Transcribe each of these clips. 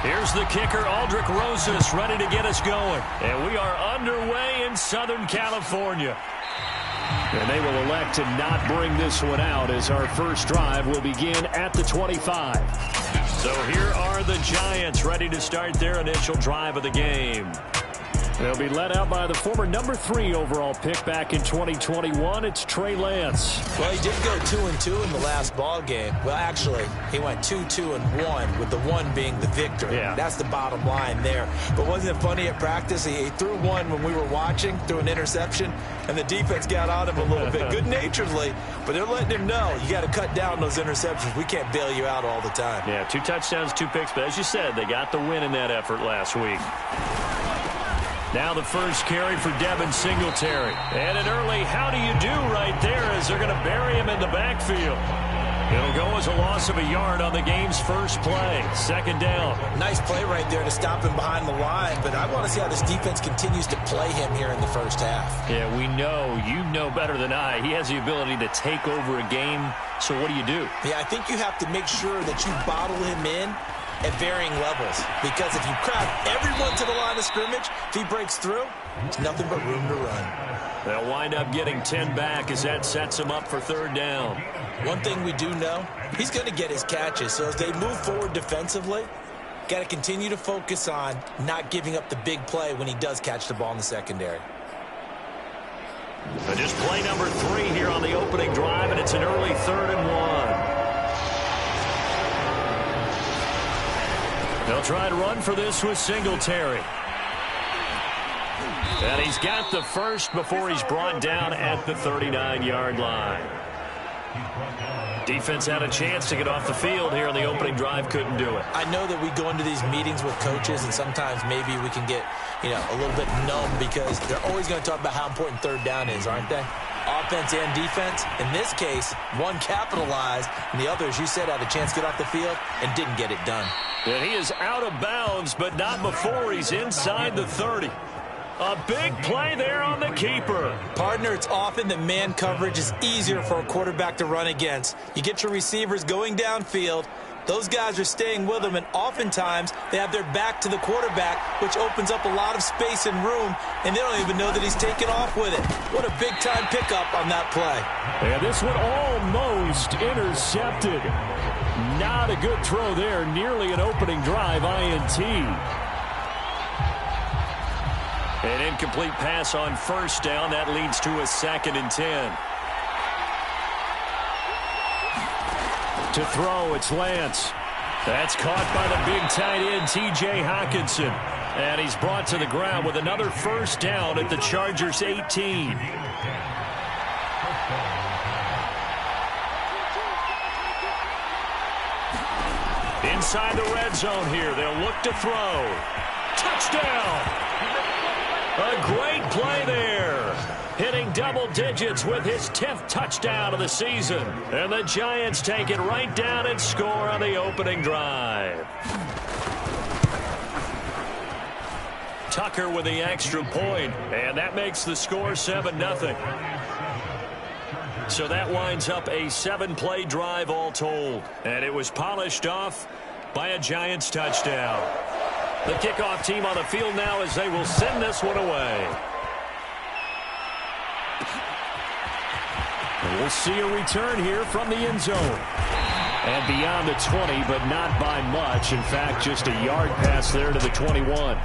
Here's the kicker, Aldrich Rosas, ready to get us going. And we are underway in Southern California. And they will elect to not bring this one out as our first drive will begin at the 25. So here are the Giants ready to start their initial drive of the game. They'll be led out by the former number 3 overall pick back in 2021. It's Trey Lance. Well, he did go 2-2 in the last ball game. Well, actually, he went 2-2-1, with the 1 being the victory. Yeah. That's the bottom line there. But wasn't it funny at practice? He threw one when we were watching, threw an interception, and the defense got on him a little bit, good-naturedly. But they're letting him know, you got to cut down those interceptions. We can't bail you out all the time. Yeah, 2 touchdowns, 2 picks. But as you said, they got the win in that effort last week. Now the first carry for Devin Singletary. And an early how do you do right there as they're going to bury him in the backfield. It'll go as a loss of a yard on the game's first play. Second down. Nice play right there to stop him behind the line, but I want to see how this defense continues to play him here in the first half. Yeah, we know. You know better than I. He has the ability to take over a game, so what do you do? Yeah, I think you have to make sure that you bottle him in at varying levels, because if you crowd everyone to the line of scrimmage, if he breaks through, there's nothing but room to run. They'll wind up getting 10 back as that sets him up for third down. One thing we do know, he's going to get his catches, so as they move forward defensively, got to continue to focus on not giving up the big play when he does catch the ball in the secondary. And just play number 3 here on the opening drive, and it's an early 3rd and 1. They'll try to run for this with Singletary. And he's got the first before he's brought down at the 39-yard line. Defense had a chance to get off the field here on the opening drive, couldn't do it. I know that we go into these meetings with coaches, and sometimes maybe we can get, a little bit numb because they're always going to talk about how important third down is, aren't they? Offense and defense. In this case, one capitalized, and the other, as you said, had a chance to get off the field and didn't get it done. And he is out of bounds, but not before he's inside the 30. A big play there on the keeper. Partner, it's often that man coverage is easier for a quarterback to run against. You get your receivers going downfield. Those guys are staying with them, and oftentimes they have their back to the quarterback, which opens up a lot of space and room, and they don't even know that he's taken off with it. What a big-time pickup on that play. And this one almost intercepted. Not a good throw there. Nearly an opening drive INT. An incomplete pass on first down. That leads to a 2nd and 10. To throw, it's Lance. That's caught by the big tight end, T.J. Hockenson. And he's brought to the ground with another first down at the Chargers' 18. Inside the red zone here. They'll look to throw. Touchdown! A great play there. Hitting double digits with his 10th touchdown of the season. And the Giants take it right down and score on the opening drive. Tucker with the extra point, and that makes the score 7-0. So that winds up a 7-play drive all told. And it was polished off by a Giants touchdown. The kickoff team on the field now as they will send this one away. And we'll see a return here from the end zone. And beyond the 20, but not by much. In fact, just a yard pass there to the 21.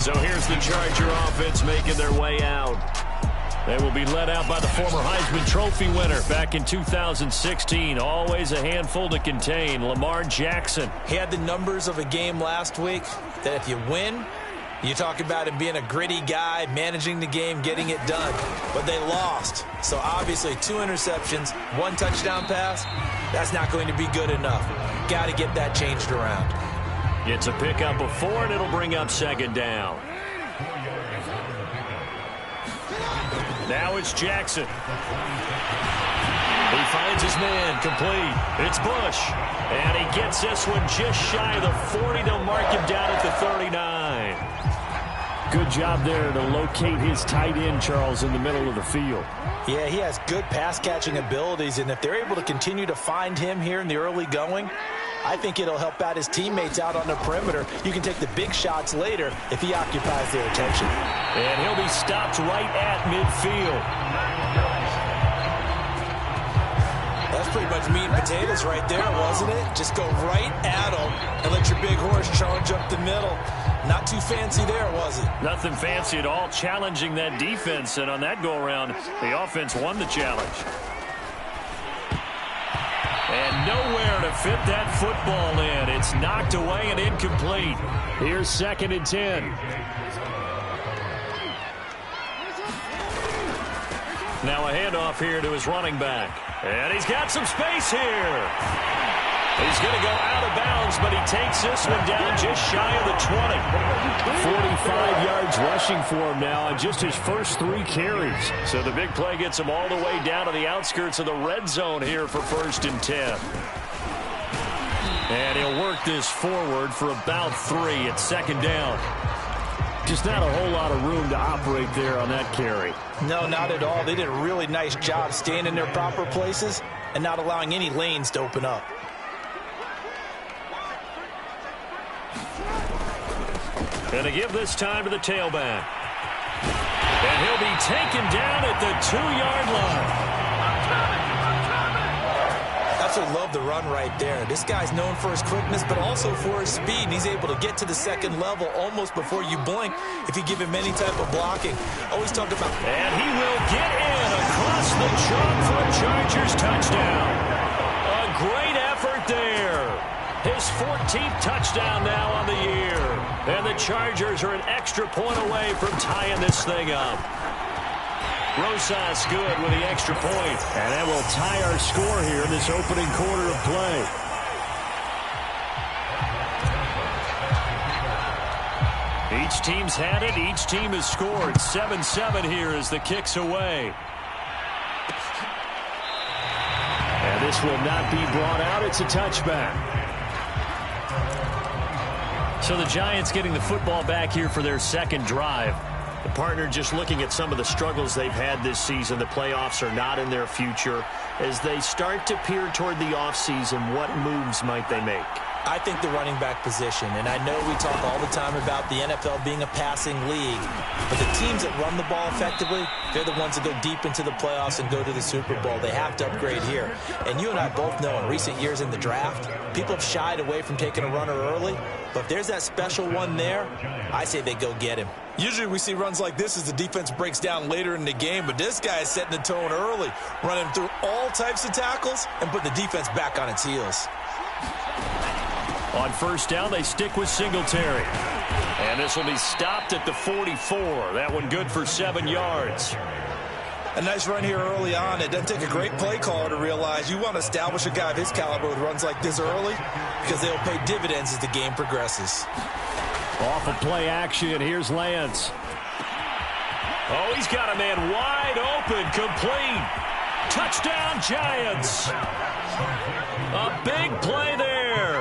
So here's the Charger offense making their way out. They will be led out by the former Heisman Trophy winner back in 2016. Always a handful to contain, Lamar Jackson. He had the numbers of a game last week that if you win, you talk about him being a gritty guy, managing the game, getting it done. But they lost. So obviously 2 interceptions, 1 touchdown pass, that's not going to be good enough. Got to get that changed around. It's a pickup of 4, and it'll bring up 2nd down. Now it's Jackson. He finds his man, complete. It's Bush. And he gets this one just shy of the 40. They'll mark him down at the 39. Good job there to locate his tight end, Charles, in the middle of the field. Yeah, he has good pass-catching abilities, and if they're able to continue to find him here in the early going, I think it'll help out his teammates out on the perimeter. You can take the big shots later if he occupies their attention. And he'll be stopped right at midfield. That's pretty much meat and potatoes right there, wasn't it? Just go right at him and let your big horse charge up the middle. Not too fancy there, was it? Nothing fancy at all, challenging that defense. And on that go-around, the offense won the challenge. And nowhere to fit that football in. It's knocked away and incomplete. Here's 2nd and 10. Now a handoff here to his running back. And he's got some space here. He's going to go out of bounds, but he takes this one down just shy of the 20. 45 yards rushing for him now on just his first 3 carries. So the big play gets him all the way down to the outskirts of the red zone here for 1st and 10. And he'll work this forward for about 3 at 2nd down. Just not a whole lot of room to operate there on that carry. No, not at all. They did a really nice job staying in their proper places and not allowing any lanes to open up. Going to give this time to the tailback. And he'll be taken down at the 2-yard line. Absolutely love the run right there. This guy's known for his quickness, but also for his speed. And he's able to get to the 2nd level almost before you blink if you give him any type of blocking. Always talked about. And he will get in across the chalk for a Chargers touchdown. A great effort there. His 14th touchdown now on the year. And the Chargers are an extra point away from tying this thing up. Rosas good with the extra point. And that will tie our score here in this opening quarter of play. Each team's had it. Each team has scored. 7-7 here as the kick's away. And this will not be brought out. It's a touchback. So the Giants getting the football back here for their 2nd drive. The partner just looking at some of the struggles they've had this season. The playoffs are not in their future. As they start to peer toward the offseason, what moves might they make? I think the running back position, and I know we talk all the time about the NFL being a passing league, but the teams that run the ball effectively, they're the ones that go deep into the playoffs and go to the Super Bowl. They have to upgrade here. And you and I both know in recent years in the draft, people have shied away from taking a runner early, but if there's that special one there, I say they go get him. Usually we see runs like this as the defense breaks down later in the game, but this guy is setting the tone early, running through all types of tackles and putting the defense back on its heels. On 1st down, they stick with Singletary. And this will be stopped at the 44. That one good for 7 yards. A nice run here early on. It doesn't take a great play caller to realize you want to establish a guy of his caliber with runs like this early because they'll pay dividends as the game progresses. Off of play action, here's Lance. Oh, he's got a man wide open, complete. Touchdown, Giants. A big play there.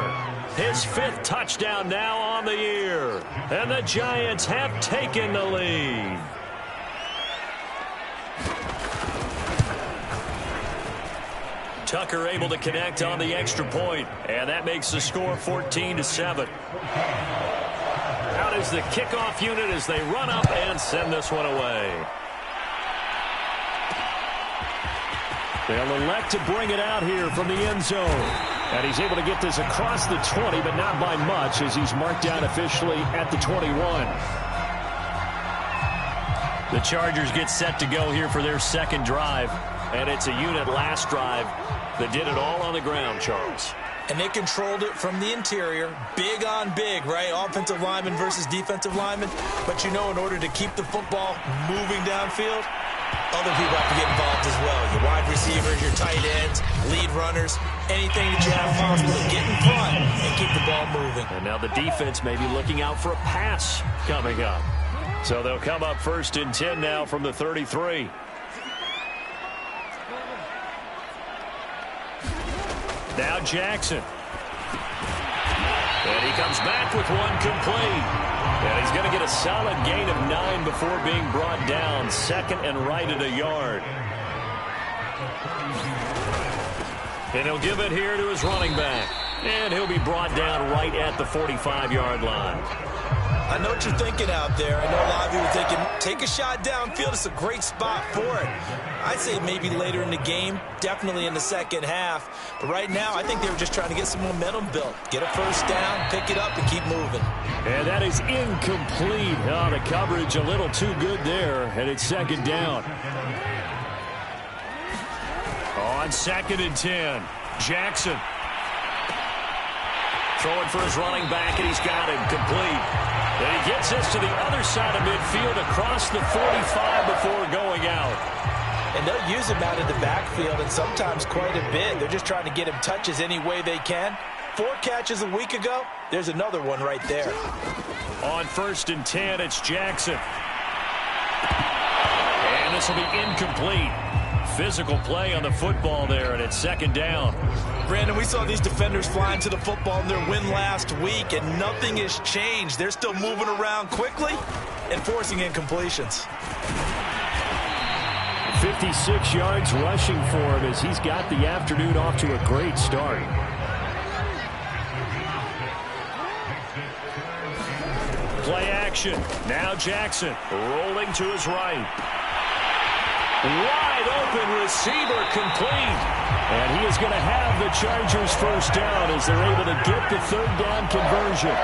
His 5th touchdown now on the year. And the Giants have taken the lead. Tucker able to connect on the extra point. And that makes the score 14-7. Out is the kickoff unit as they run up and send this one away. They'll elect to bring it out here from the end zone. And he's able to get this across the 20, but not by much as he's marked down officially at the 21. The Chargers get set to go here for their 2nd drive. And it's a unit last drive that did it all on the ground, Charles. And they controlled it from the interior. Big on big, right? Offensive lineman versus defensive lineman. But you know, in order to keep the football moving downfield, other people have to get involved as well. Your wide receivers, your tight ends, lead runners, anything that you have possible to get in front and keep the ball moving. And now the defense may be looking out for a pass coming up. So they'll come up 1st and 10 now from the 33. Now Jackson. And he comes back with one complete. And he's going to get a solid gain of 9 before being brought down. 2nd and right at a yard. And he'll give it here to his running back. And he'll be brought down right at the 45-yard line. I know what you're thinking out there. I know a lot of you are thinking, take a shot downfield. It's a great spot for it. I'd say maybe later in the game, definitely in the second half. But right now, I think they were just trying to get some momentum built. Get a first down, pick it up, and keep moving. And that is incomplete. Oh, the coverage a little too good there, and it's second down. On 2nd and 10, Jackson. Throwing for his running back, and he's got him complete. And he gets this to the other side of midfield across the 45 before going out. And they'll use him out in the backfield, and sometimes quite a bit. They're just trying to get him touches any way they can. 4 catches a week ago. There's another one right there. On 1st and 10, it's Jackson. And this will be incomplete. Physical play on the football there, and it's second down. Brandon, we saw these defenders flying to the football in their win last week, and nothing has changed. They're still moving around quickly and forcing incompletions. 56 yards rushing for him as he's got the afternoon off to a great start. Play action. Now Jackson rolling to his right. Wide open receiver complete. And he is going to have the Chargers first down as they're able to get the third down conversion.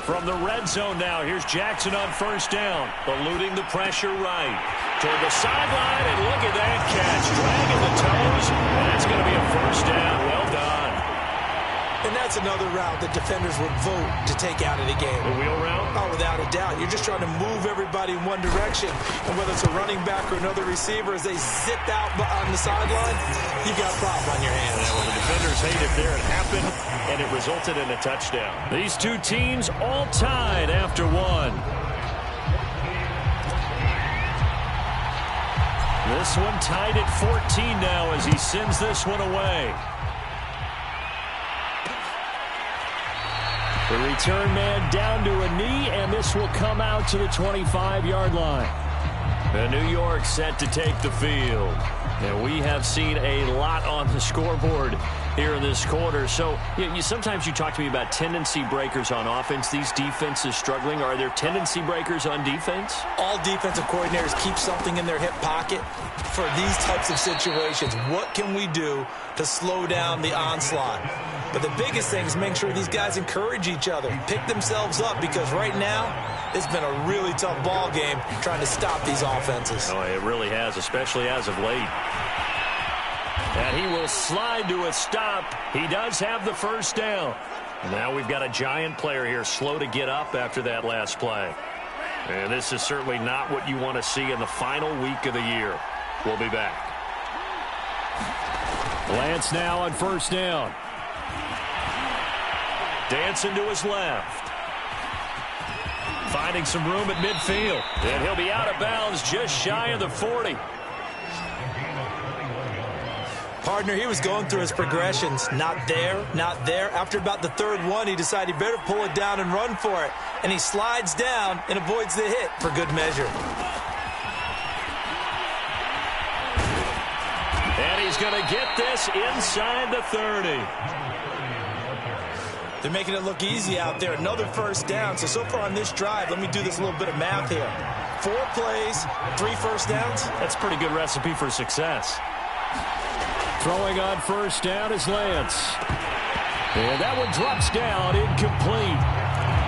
From the red zone now, here's Jackson on first down, eluding the pressure right. Toward the sideline, and look at that catch. Dragging the toes, and that's going to be a first down. Well done. And that's another route that defenders would vote to take out of the game. The wheel route? Oh, without a doubt. You're just trying to move everybody in one direction. And whether it's a running back or another receiver, as they zip out on the sideline, you've got a problem on your hands. Yeah, well, the defenders hate it there. It happened, and it resulted in a touchdown. These two teams all tied after one. This one tied at 14 now as he sends this one away. The return man down to a knee, and this will come out to the 25-yard line. And New York set to take the field. And we have seen a lot on the scoreboard here in this quarter. So sometimes you talk to me about tendency breakers on offense. These defenses struggling. Are there tendency breakers on defense? All defensive coordinators keep something in their hip pocket for these types of situations. What can we do to slow down the onslaught? But the biggest thing is making sure these guys encourage each other, pick themselves up, because right now it's been a really tough ball game trying to stop these offenses. Oh, it really has, especially as of late. And he will slide to a stop. He does have the first down. Now we've got a giant player here slow to get up after that last play. And this is certainly not what you want to see in the final week of the year. We'll be back. Lance now on first down. Dancing to his left. Finding some room at midfield. And he'll be out of bounds just shy of the 40. Partner, he was going through his progressions. Not there, not there. After about the third one, he decided he better pull it down and run for it. And he slides down and avoids the hit for good measure. And he's going to get this inside the 30. They're making it look easy out there. Another first down. So far on this drive, let me do this little bit of math here. 4 plays, 3 first downs. That's a pretty good recipe for success. Throwing on first down is Lance. And that one drops down, incomplete.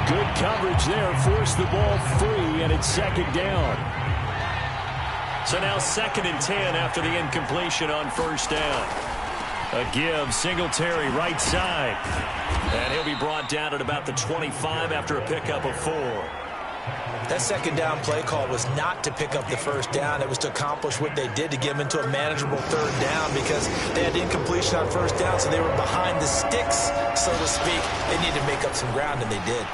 Good coverage there, forced the ball free, and it's second down. So now 2nd and 10 after the incompletion on first down. A give, Singletary right side. And he'll be brought down at about the 25 after a pickup of 4. That second down play call was not to pick up the first down. It was to accomplish what they did to get them into a manageable third down, because they had incompletion on first down, so they were behind the sticks, so to speak. They needed to make up some ground, and they did.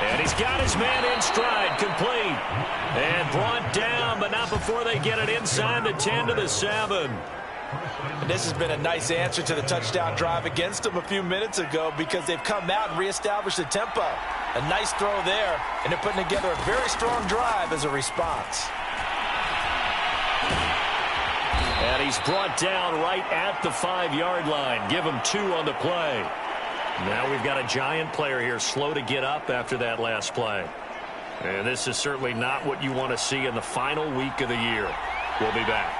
And he's got his man in stride, complete. And brought down, but not before they get it inside the 10 to the 7. And this has been a nice answer to the touchdown drive against them a few minutes ago, because they've come out and reestablished the tempo. A nice throw there, and they're putting together a very strong drive as a response. And he's brought down right at the 5-yard line. Give him 2 on the play. Now we've got a Giant player here slow to get up after that last play. And this is certainly not what you want to see in the final week of the year. We'll be back.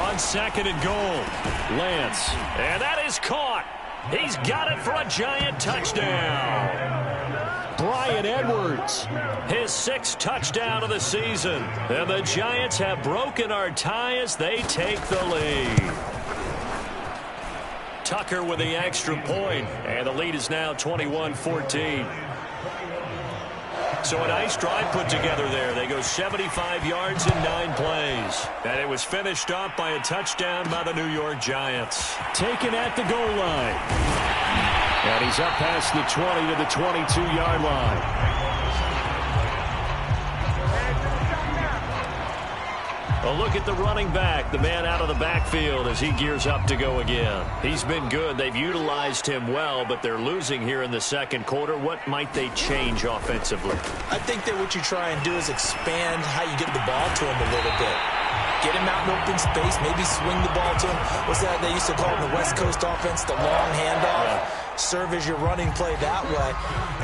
On 2nd and goal, Lance. And that is caught. He's got it for a Giant touchdown. Bryan Edwards, his 6th touchdown of the season. And the Giants have broken our tie as they take the lead. Tucker with the extra point, and the lead is now 21-14. So a nice drive put together there. They go 75 yards in 9 plays. And it was finished off by a touchdown by the New York Giants. Taken at the goal line. And he's up past the 20 to the 22-yard line. A look at the running back, the man out of the backfield as he gears up to go again. He's been good. They've utilized him well, but they're losing here in the 2nd quarter. What might they change offensively? I think that what you try and do is expand how you get the ball to him a little bit. Get him out in open space, maybe swing the ball to him. What's that they used to call in the West Coast offense, the long handoff? Yeah. Serve as your running play that way,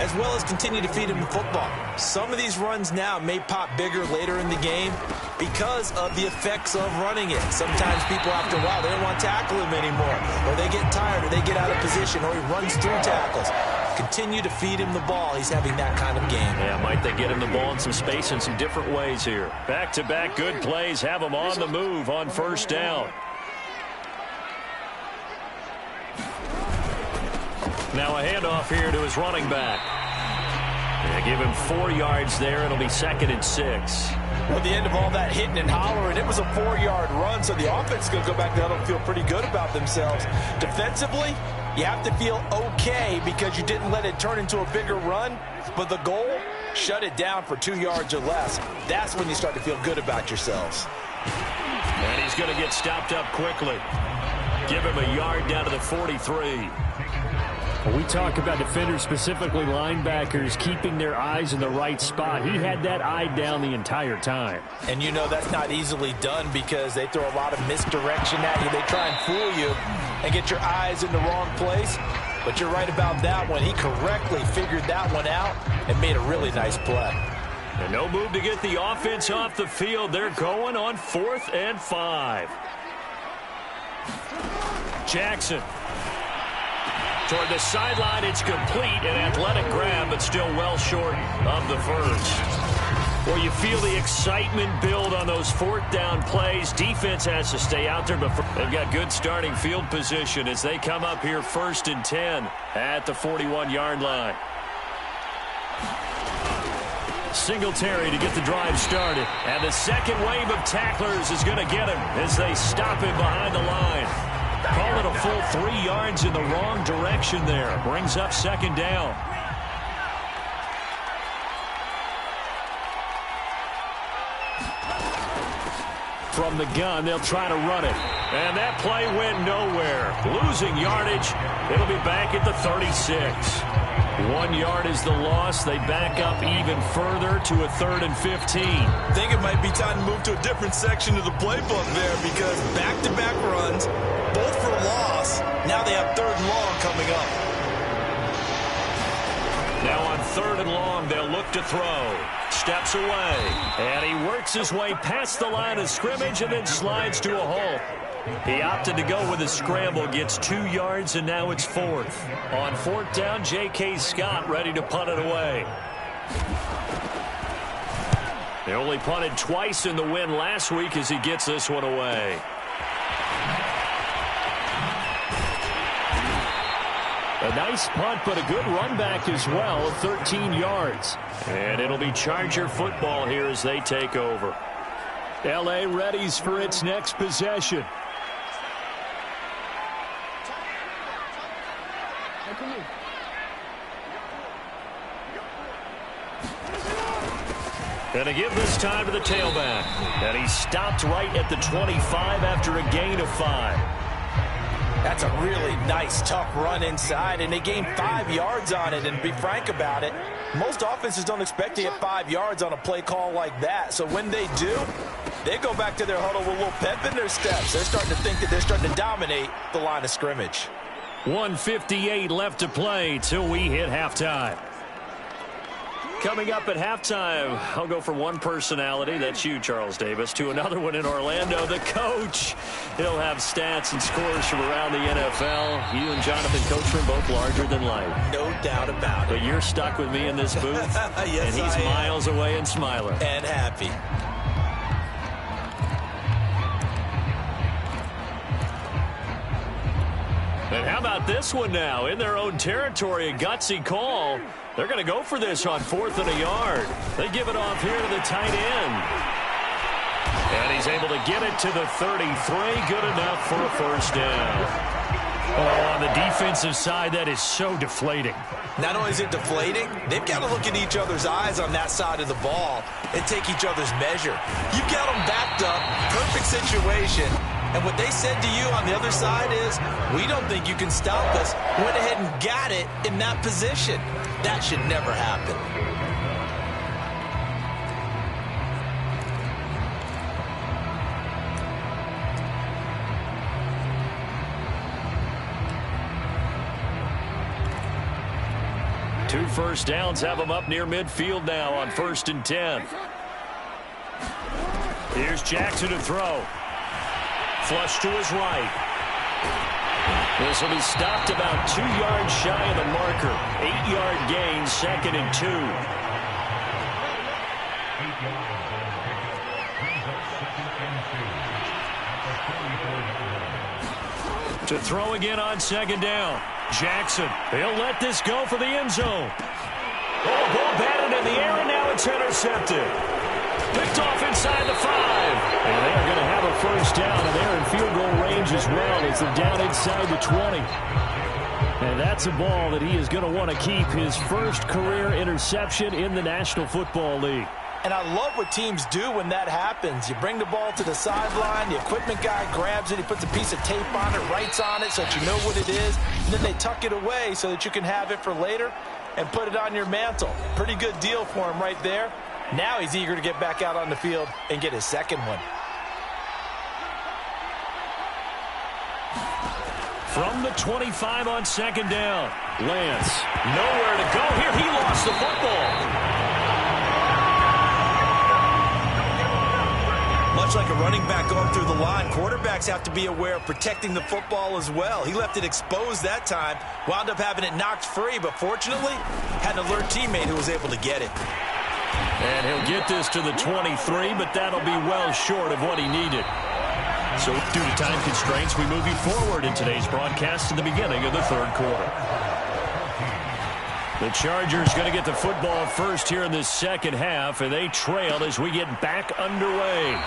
as well as continue to feed him the football. Some of these runs now may pop bigger later in the game because of the effects of running it. Sometimes people, after a while, they don't want to tackle him anymore, or they get tired, or they get out of position, or he runs through tackles. Continue to feed him the ball. He's having that kind of game. Yeah, might they get him the ball in some space in some different ways here. Back-to-back good plays have him on the move on 1st down. Now a handoff here to his running back. Yeah, give him 4 yards there. It'll be 2nd and 6. Well, at the end of all that hitting and hollering, it was a 4-yard run, so the offense is going to go back there and feel pretty good about themselves. Defensively, you have to feel okay because you didn't let it turn into a bigger run, but the goal, shut it down for 2 yards or less. That's when you start to feel good about yourselves. And he's going to get stopped up quickly. Give him a yard down to the 43. When we talk about defenders, specifically linebackers, keeping their eyes in the right spot, he had that eye down the entire time. And you know that's not easily done because they throw a lot of misdirection at you. They try and fool you and get your eyes in the wrong place. But you're right about that one. He correctly figured that one out and made a really nice play. And no move to get the offense off the field. They're going on 4th and 5. Jackson. Toward the sideline, it's complete. An athletic grab, but still well short of the first. Well, you feel the excitement build on those 4th down plays. Defense has to stay out there, but they've got good starting field position as they come up here 1st and 10 at the 41-yard line. Singletary to get the drive started. And the second wave of tacklers is going to get him as they stop him behind the line. Call it a full 3 yards in the wrong direction there. Brings up 2nd down. From the gun, they'll try to run it. And that play went nowhere. Losing yardage. It'll be back at the 36. 1 yard is the loss. They back up even further to a 3rd and 15. I think it might be time to move to a different section of the playbook there because back-to-back runs, both for loss. Now they have 3rd and long coming up. Now on 3rd and long, they'll look to throw. Steps away. And he works his way past the line of scrimmage and then slides to a halt. He opted to go with a scramble, gets 2 yards, and now it's 4th. On 4th down, J.K. Scott ready to punt it away. They only punted twice in the win last week as he gets this one away. A nice punt, but a good run back as well, 13 yards. And it'll be Charger football here as they take over. L.A. readies for its next possession. And to give this time to the tailback. And he stopped right at the 25 after a gain of 5. That's a really nice, tough run inside, and they gained 5 yards on it. And to be frank about it, most offenses don't expect to get 5 yards on a play call like that. So when they do, they go back to their huddle with a little pep in their steps. They're starting to think that they're starting to dominate the line of scrimmage. 1:58 left to play till we hit halftime. Coming up at halftime, I'll go from one personality, that's you, Charles Davis, to another one in Orlando, the coach. He'll have stats and scores from around the NFL. You and Jonathan Coachman both larger than life. No doubt about it. But you're stuck with me in this booth, yes, and he's miles away and smiling. And happy. And how about this one now? In their own territory, a gutsy call. They're going to go for this on 4th and a yard. They give it off here to the tight end. And he's able to get it to the 33. Good enough for a first down. Oh, on the defensive side, that is so deflating. Not only is it deflating, they've got to look in each other's eyes on that side of the ball and take each other's measure. You've got them backed up, perfect situation. And what they said to you on the other side is, we don't think you can stop us. Went ahead and got it in that position. That should never happen. Two first downs have them up near midfield now on 1st and 10. Here's Jackson to throw. Flush to his right. This will be stopped about 2 yards shy of the marker. 8-yard gain, 2nd and 2. To throw again on 2nd down. Jackson, he'll let this go for the end zone. Oh, ball batted in the air, and now it's intercepted. Picked off inside the 5. And they are going to have a first down, and they're in field goal range as well as they're down inside the 20. And that's a ball that he is going to want to keep, his first career interception in the National Football League. And I love what teams do when that happens. You bring the ball to the sideline, the equipment guy grabs it, he puts a piece of tape on it, writes on it so that you know what it is, and then they tuck it away so that you can have it for later and put it on your mantle. Pretty good deal for him right there. Now he's eager to get back out on the field and get his second one. From the 25 on 2nd down. Lance, nowhere to go here. He lost the football. Much like a running back going through the line, quarterbacks have to be aware of protecting the football as well. He left it exposed that time, wound up having it knocked free, but fortunately had an alert teammate who was able to get it. And he'll get this to the 23, but that'll be well short of what he needed. So due to time constraints, we move you forward in today's broadcast to the beginning of the 3rd quarter. The Chargers going to get the football first here in this 2nd half, and they trail as we get back underway.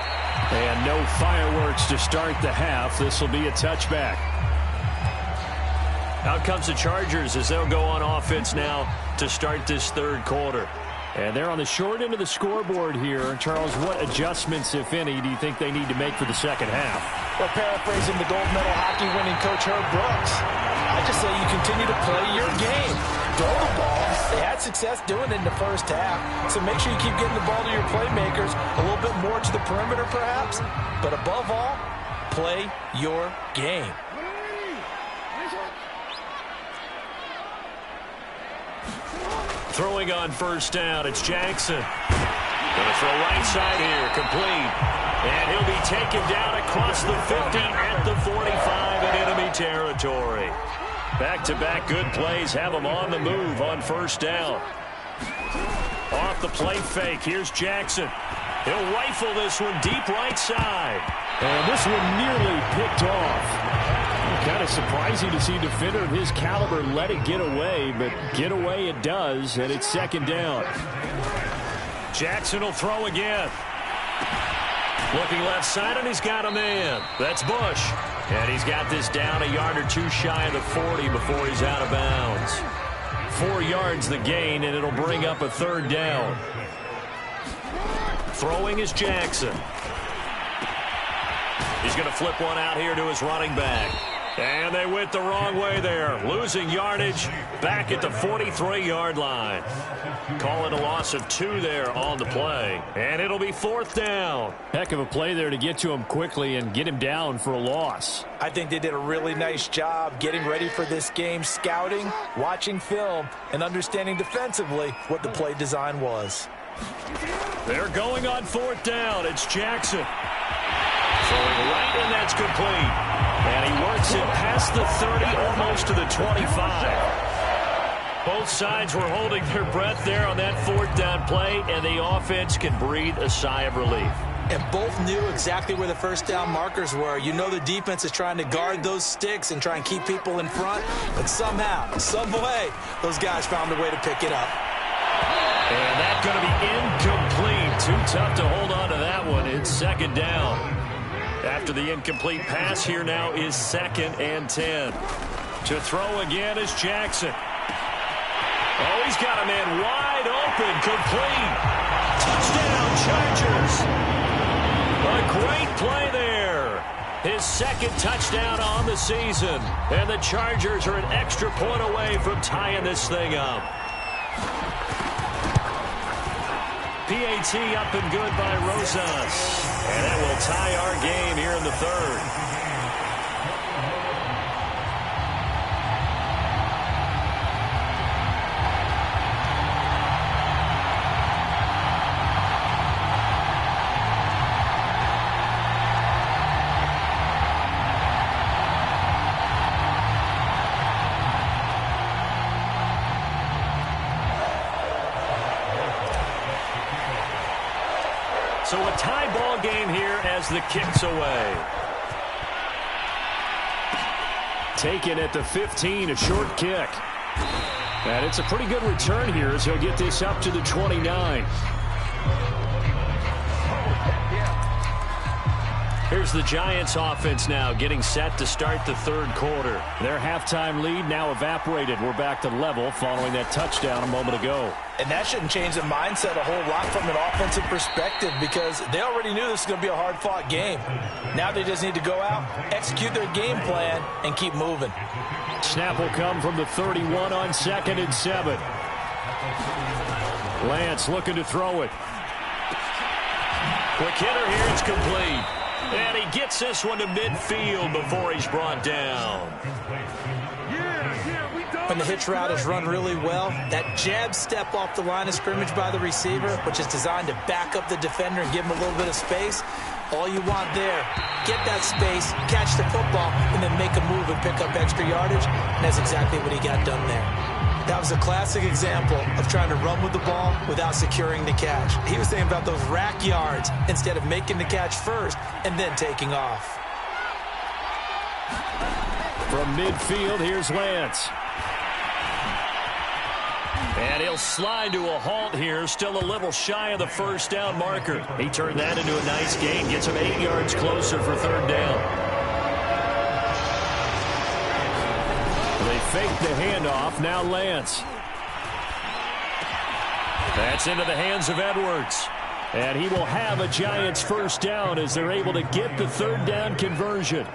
And no fireworks to start the half. This will be a touchback. Out comes the Chargers as they'll go on offense now to start this 3rd quarter. And they're on the short end of the scoreboard here. Charles, what adjustments, if any, do you think they need to make for the 2nd half? Well, paraphrasing the gold medal hockey winning coach Herb Brooks, I just say you continue to play your game. Throw the ball. They had success doing it in the first half. So make sure you keep getting the ball to your playmakers, a little bit more to the perimeter perhaps. But above all, play your game. Throwing on 1st down, it's Jackson. Going to throw right side here, complete. And he'll be taken down across the 50 at the 45 in enemy territory. Back-to-back good plays have him on the move on 1st down. Off the play fake, here's Jackson. He'll rifle this one deep right side. And this one nearly picked off. Kind of surprising to see a defender of his caliber let it get away, but get away it does, and it's 2nd down. Jackson will throw again. Looking left side, and he's got a man. That's Bush. And he's got this down a yard or two shy of the 40 before he's out of bounds. 4 yards the gain, and it'll bring up a 3rd down. Throwing is Jackson. He's going to flip one out here to his running back. And they went the wrong way there, losing yardage back at the 43-yard line. Call it a loss of 2 there on the play, and it'll be 4th down. Heck of a play there to get to him quickly and get him down for a loss. I think they did a really nice job getting ready for this game, scouting, watching film, and understanding defensively what the play design was. They're going on 4th down. It's Jackson. Throwing right, and that's complete. And he works it past the 30, almost to the 25. Both sides were holding their breath there on that 4th down play, and the offense can breathe a sigh of relief. And both knew exactly where the first down markers were. You know the defense is trying to guard those sticks and try and keep people in front, but somehow, some way, those guys found a way to pick it up. And that's going to be incomplete. Too tough to hold on to that one. It's 2nd down. After the incomplete pass, here now is 2nd and 10. To throw again is Jackson. Oh, he's got a man wide open, complete. Touchdown, Chargers. A great play there. His 2nd touchdown on the season. And the Chargers are an extra point away from tying this thing up. PAT up and good by Rosas. And that will tie our game here in the 3rd. So a tie ball game here as the kick's away. Taken at the 15, a short kick. And it's a pretty good return here as he'll get this up to the 29. Here's the Giants offense now getting set to start the 3rd quarter. Their halftime lead now evaporated. We're back to level following that touchdown a moment ago. And that shouldn't change the mindset a whole lot from an offensive perspective because they already knew this was going to be a hard-fought game. Now they just need to go out, execute their game plan, and keep moving. Snap will come from the 31 on 2nd and 7. Lance looking to throw it. Quick hitter here, it's complete. And he gets this one to midfield before he's brought down. When the hitch route is run really well, that jab step off the line of scrimmage by the receiver, which is designed to back up the defender and give him a little bit of space, all you want there, get that space, catch the football, and then make a move and pick up extra yardage, and that's exactly what he got done there. That was a classic example of trying to run with the ball without securing the catch. He was thinking about those rack yards instead of making the catch first and then taking off. From midfield, here's Lance. And he'll slide to a halt here, still a little shy of the first down marker. He turned that into a nice gain, gets him 8 yards closer for 3rd down. They fake the handoff, now Lance. That's into the hands of Edwards. And he will have a Giants first down as they're able to get the 3rd down conversion.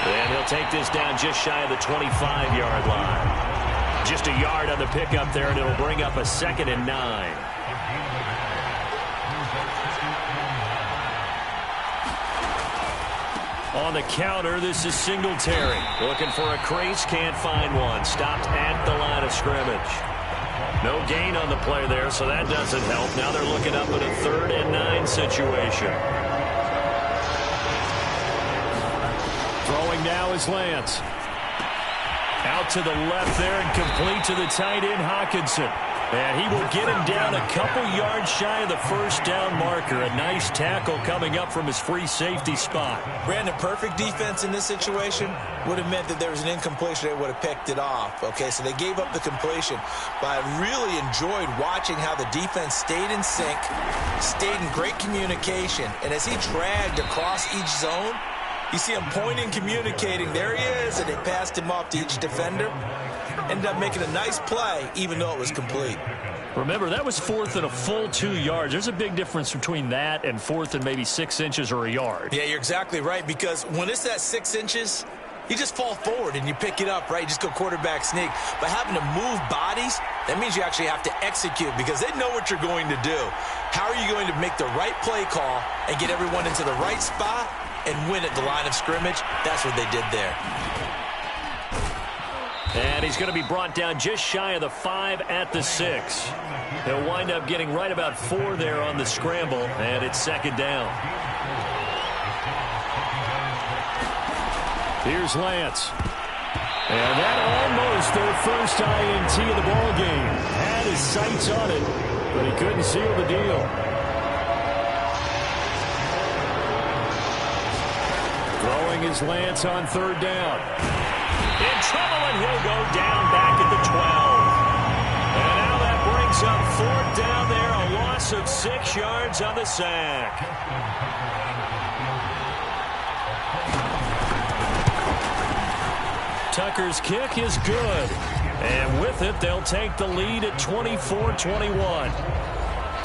And he'll take this down just shy of the 25-yard line. Just a yard on the pickup there, and it'll bring up a 2nd and 9. On the counter, this is Singletary. Looking for a crease, can't find one. Stopped at the line of scrimmage. No gain on the play there, so that doesn't help. Now they're looking up at a 3rd and 9 situation. Throwing now is Lance. Out to the left there and complete to the tight end, Hawkinson. And he will get him down a couple yards shy of the first down marker. A nice tackle coming up from his free safety spot. Brandon, perfect defense in this situation would have meant that there was an incompletion. They would have picked it off. Okay, so they gave up the completion. But I really enjoyed watching how the defense stayed in sync, stayed in great communication. And as he dragged across each zone, you see him pointing, communicating. There he is, and they passed him off to each defender. ended up making a nice play, even though it was complete. Remember, that was 4th and a full 2 yards. There's a big difference between that and 4th and maybe 6 inches or a yard. Yeah, you're exactly right, because when it's at 6 inches, you just fall forward and you pick it up, right? You just go quarterback sneak. But having to move bodies, that means you actually have to execute because they know what you're going to do. How are you going to make the right play call and get everyone into the right spot and win at the line of scrimmage? That's what they did there. And he's going to be brought down just shy of the 5 at the 6. He'll wind up getting right about 4 there on the scramble, and it's 2nd down. Here's Lance. And that almost their first INT of the ball game. Had his sights on it, but he couldn't seal the deal. Throwing is Lance on 3rd down. In trouble, and he'll go down back at the 12. And now that brings up 4th down there, a loss of 6 yards on the sack. Tucker's kick is good. And with it, they'll take the lead at 24-21.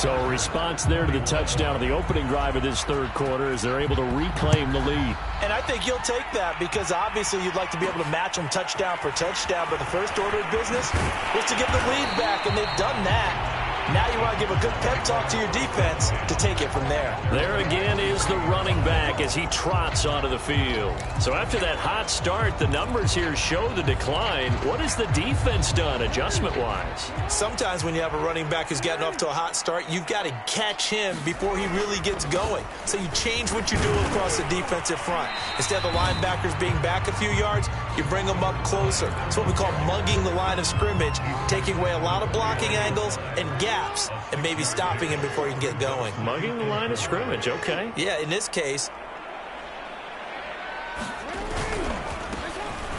So a response there to the touchdown of the opening drive of this 3rd quarter as they're able to reclaim the lead. And I think you'll take that because obviously you'd like to be able to match them touchdown for touchdown, but the first order of business was to get the lead back, and they've done that. Now you want to give a good pep talk to your defense to take it from there. There again is the running back as he trots onto the field. So after that hot start, the numbers here show the decline. What has the defense done adjustment-wise? Sometimes when you have a running back who's gotten off to a hot start, you've got to catch him before he really gets going. So you change what you do across the defensive front. Instead of the linebackers being back a few yards, you bring them up closer. It's what we call mugging the line of scrimmage, taking away a lot of blocking angles and gaps, and maybe stopping him before he can get going. Mugging the line of scrimmage, okay. Yeah, in this case.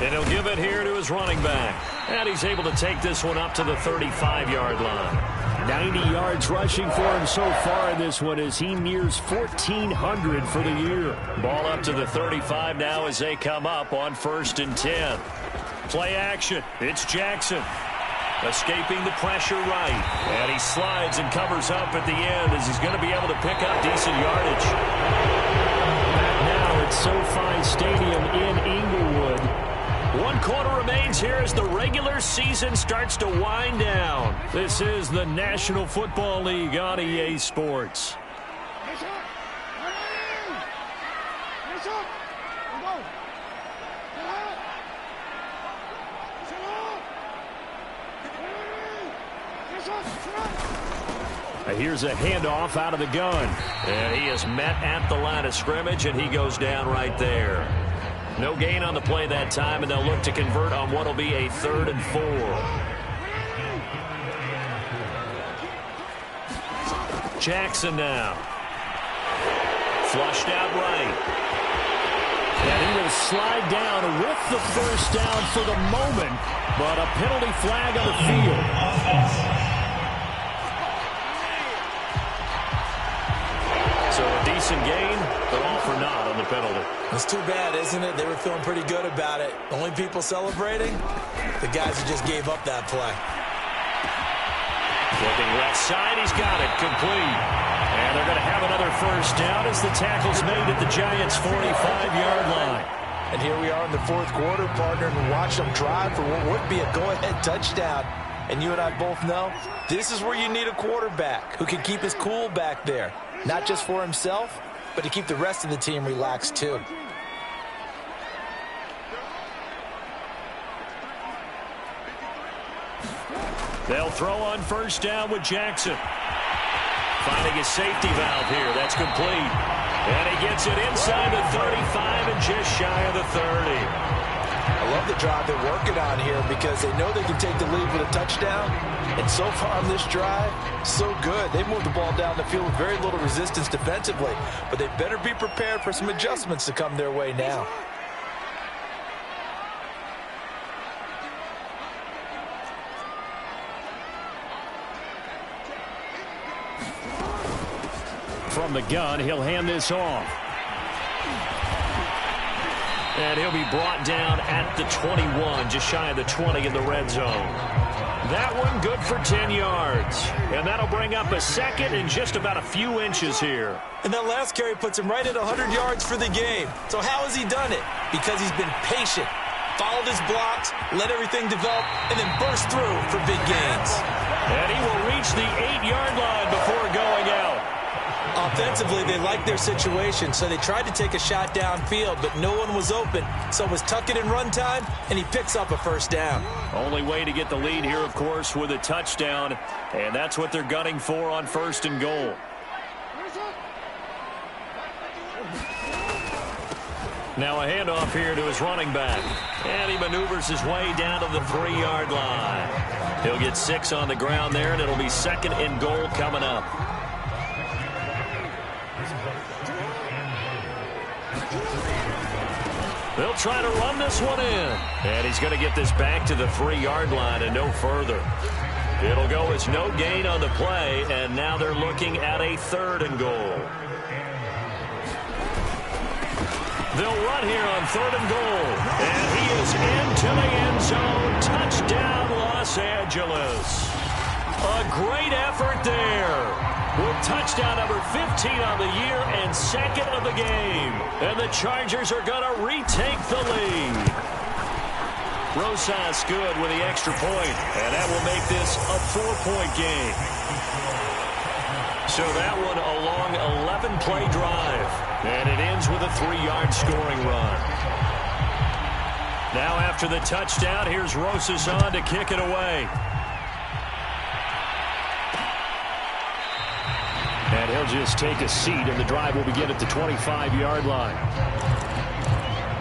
And he'll give it here to his running back. And he's able to take this one up to the 35-yard line. 90 yards rushing for him so far in this one as he nears 1,400 for the year. Ball up to the 35 now as they come up on 1st and 10. Play action. It's Jackson. Escaping the pressure right. And he slides and covers up at the end as he's going to be able to pick up decent yardage. Back now at SoFi Stadium in Inglewood. 1 quarter remains here as the regular season starts to wind down. This is the National Football League on EA Sports. Here's a handoff out of the gun. And he is met at the line of scrimmage, and he goes down right there. No gain on the play that time, and they'll look to convert on what will be a 3rd and 4. Jackson now. Flushed out right. And he will slide down with the first down for the moment, but a penalty flag on the field. So a decent gain, but all for naught on the penalty. It's too bad, isn't it? They were feeling pretty good about it. Only people celebrating? The guys who just gave up that play. Looking left side, he's got it, complete. And they're going to have another first down as the tackle's made at the Giants' 45-yard line. And here we are in the 4th quarter, partner, and watch them drive for what would be a go-ahead touchdown. And you and I both know this is where you need a quarterback who can keep his cool back there. Not just for himself, but to keep the rest of the team relaxed too. They'll throw on first down with Jackson. Finding his safety valve here. That's complete. And he gets it inside the 35 and just shy of the 30. I love the drive they're working on here because they know they can take the lead with a touchdown. And so far on this drive, so good. They moved the ball down the field with very little resistance defensively. But they better be prepared for some adjustments to come their way now. From the gun, he'll hand this off. And he'll be brought down at the 21, just shy of the 20 in the red zone. That one good for 10 yards. And that'll bring up a second and just about a few inches here. And that last carry puts him right at 100 yards for the game. So how has he done it? Because he's been patient, followed his blocks, let everything develop, and then burst through for big gains. And he will reach the 8-yard line before going out. Offensively, they liked their situation, so they tried to take a shot downfield, but no one was open. So it was tuck it in run time, and he picks up a first down. Only way to get the lead here, of course, with a touchdown, and that's what they're gunning for on 1st and goal. Now a handoff here to his running back, and he maneuvers his way down to the 3-yard line. He'll get 6 on the ground there, and it'll be 2nd and goal coming up. They'll try to run this one in. And he's going to get this back to the 3-yard line and no further. It'll go as no gain on the play, and now they're looking at a 3rd and goal. They'll run here on 3rd and goal. And he is into the end zone. Touchdown, Los Angeles. A great effort there. With touchdown number 15 on the year and 2nd of the game. And the Chargers are going to retake the lead. Rosas good with the extra point, and that will make this a 4-point game. So that one a long 11-play drive, and it ends with a 3-yard scoring run. Now after the touchdown, here's Rosas on to kick it away. And he'll just take a seat, and the drive will begin at the 25-yard line.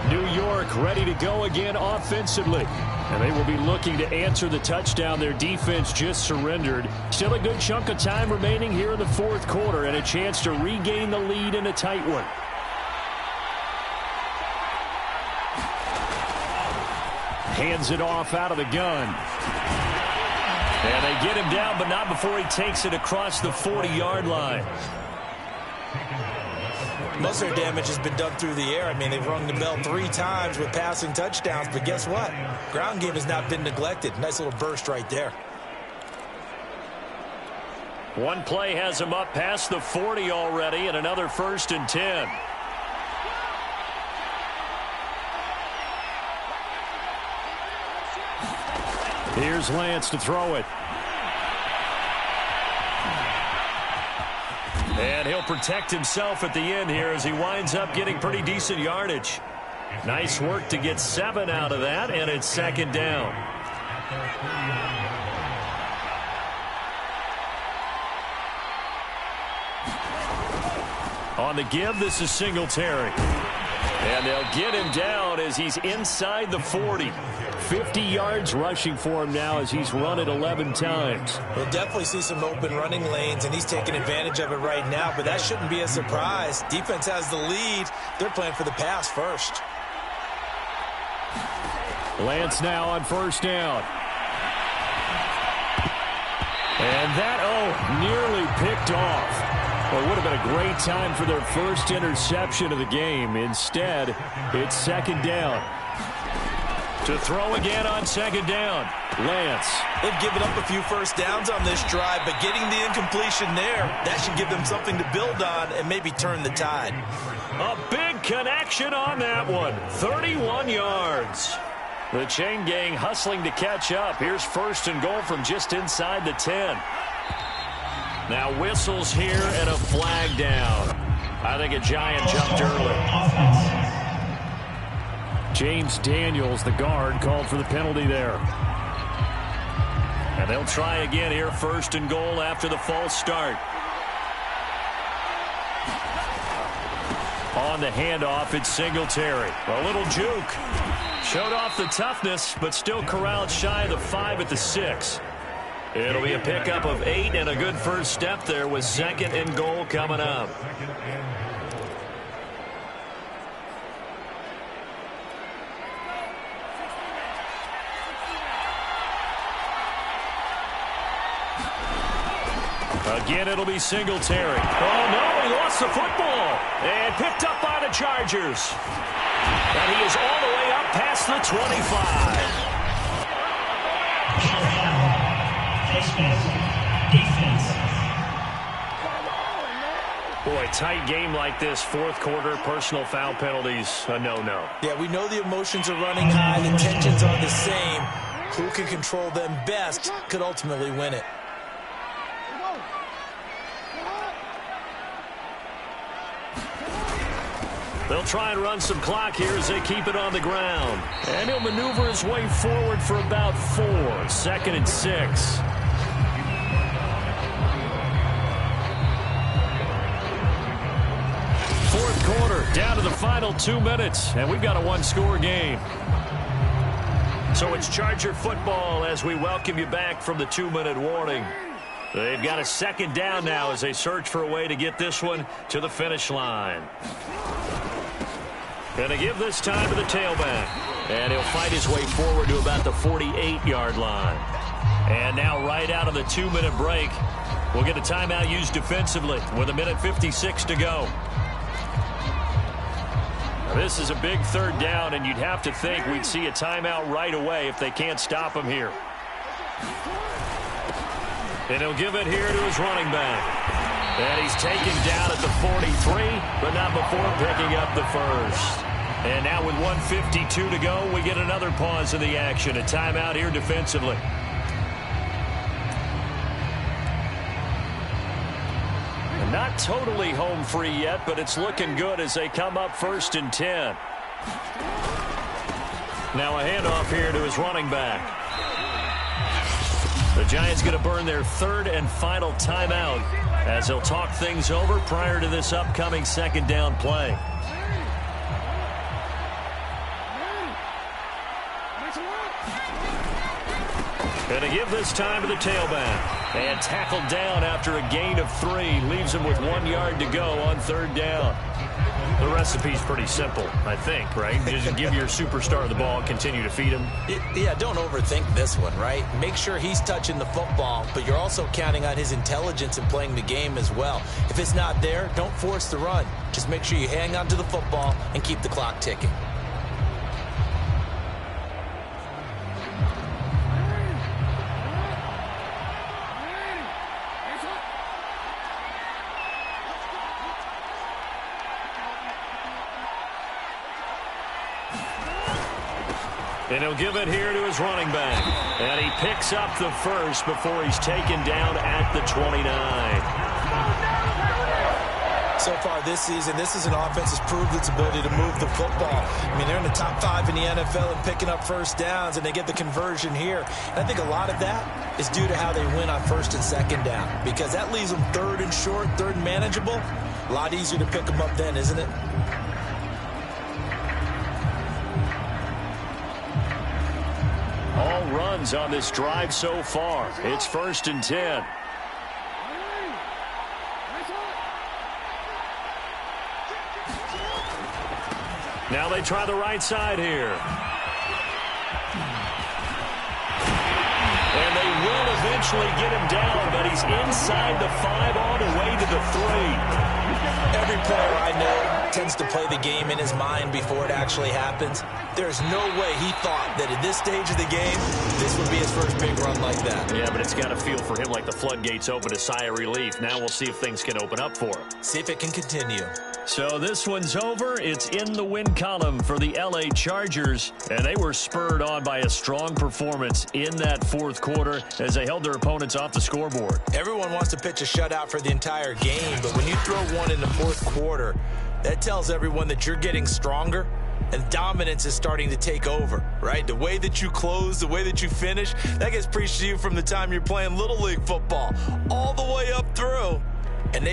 New York ready to go again offensively. And they will be looking to answer the touchdown their defense just surrendered. Still a good chunk of time remaining here in the 4th quarter, and a chance to regain the lead in a tight one. Hands it off out of the gun. And they get him down, but not before he takes it across the 40-yard line. Most of their damage has been done through the air. I mean, they've rung the bell 3 times with passing touchdowns, but guess what? Ground game has not been neglected. Nice little burst right there. One play has him up past the 40 already, and another 1st and 10. Here's Lance to throw it. And he'll protect himself at the end here as he winds up getting pretty decent yardage. Nice work to get 7 out of that, and it's 2nd down. On the give, this is Singletary. And they'll get him down as he's inside the 40. 50 yards rushing for him now as he's run it 11 times. We'll definitely see some open running lanes, and he's taking advantage of it right now, but that shouldn't be a surprise. Defense has the lead. They're playing for the pass first. Lance now on 1st down. And that, nearly picked off. Well, it would have been a great time for their first interception of the game. Instead, it's 2nd down. To throw again on 2nd down, Lance. They've given up a few first downs on this drive, but getting the incompletion there, that should give them something to build on and maybe turn the tide. A big connection on that one. 31 yards. The chain gang hustling to catch up. Here's 1st and goal from just inside the 10. Now whistles here and a flag down. I think a giant jumped early. James Daniels, the guard, called for the penalty there. And they'll try again here, 1st and goal after the false start. On the handoff, it's Singletary. A little juke. Showed off the toughness, but still corralled shy of the 5 at the 6. It'll be a pickup of 8 and a good first step there with 2nd and goal coming up. Again, it'll be Singletary. Oh, no, he lost the football. And picked up by the Chargers. And he is all the way up past the 25. Boy, tight game like this, fourth quarter, personal foul penalties, a no-no. Yeah, we know the emotions are running high, the tensions are the same. Who can control them best could ultimately win it. They'll try and run some clock here as they keep it on the ground. And he'll maneuver his way forward for about 4. 2nd and 6. Fourth quarter, down to the final 2 minutes, and we've got a one-score game. So it's Charger football as we welcome you back from the 2-minute warning. They've got a 2nd down now as they search for a way to get this one to the finish line. Going to give this time to the tailback. And he'll fight his way forward to about the 48-yard line. And now right out of the 2-minute break, we'll get a timeout used defensively with 1:56 to go. This is a big 3rd down, and you'd have to think we'd see a timeout right away if they can't stop him here. And he'll give it here to his running back. And he's taken down at the 43, but not before picking up the first. And now with 1:52 to go, we get another pause in the action. A timeout here defensively. And not totally home free yet, but it's looking good as they come up 1st and 10. Now a handoff here to his running back. The Giants going to burn their 3rd and final timeout as they'll talk things over prior to this upcoming 2nd down play. And to give this time to the tailback. And tackled down after a gain of 3. Leaves him with 1 yard to go on 3rd down. The recipe's pretty simple, I think, right? Just give your superstar the ball, continue to feed him. Yeah, don't overthink this one, right? Make sure he's touching the football, but you're also counting on his intelligence in playing the game as well. If it's not there, don't force the run. Just make sure you hang on to the football and keep the clock ticking. And he'll give it here to his running back. And he picks up the first before he's taken down at the 29. So far this season, this is an offense that's proved its ability to move the football. I mean, they're in the top 5 in the NFL and picking up first downs, and they get the conversion here. And I think a lot of that is due to how they win on 1st and 2nd down, because that leaves them 3rd and short, 3rd and manageable. A lot easier to pick them up then, isn't it? All runs on this drive so far. It's 1st and 10. Now they try the right side here. And they will eventually get him down, but he's inside the 5 all the way to the 3. Every player I know tends to play the game in his mind before it actually happens. There's no way he thought that at this stage of the game, this would be his first big run like that. Yeah, but it's got to feel for him like the floodgates open, a sigh of relief. Now we'll see if things can open up for him. See if it can continue. So this one's over. It's in the win column for the LA Chargers, and they were spurred on by a strong performance in that 4th quarter as they held their opponents off the scoreboard. Everyone wants to pitch a shutout for the entire game, but when you throw one in the 4th quarter, that tells everyone that you're getting stronger and dominance is starting to take over, right? The way that you close, the way that you finish, that gets preached to you from the time you're playing Little League football all the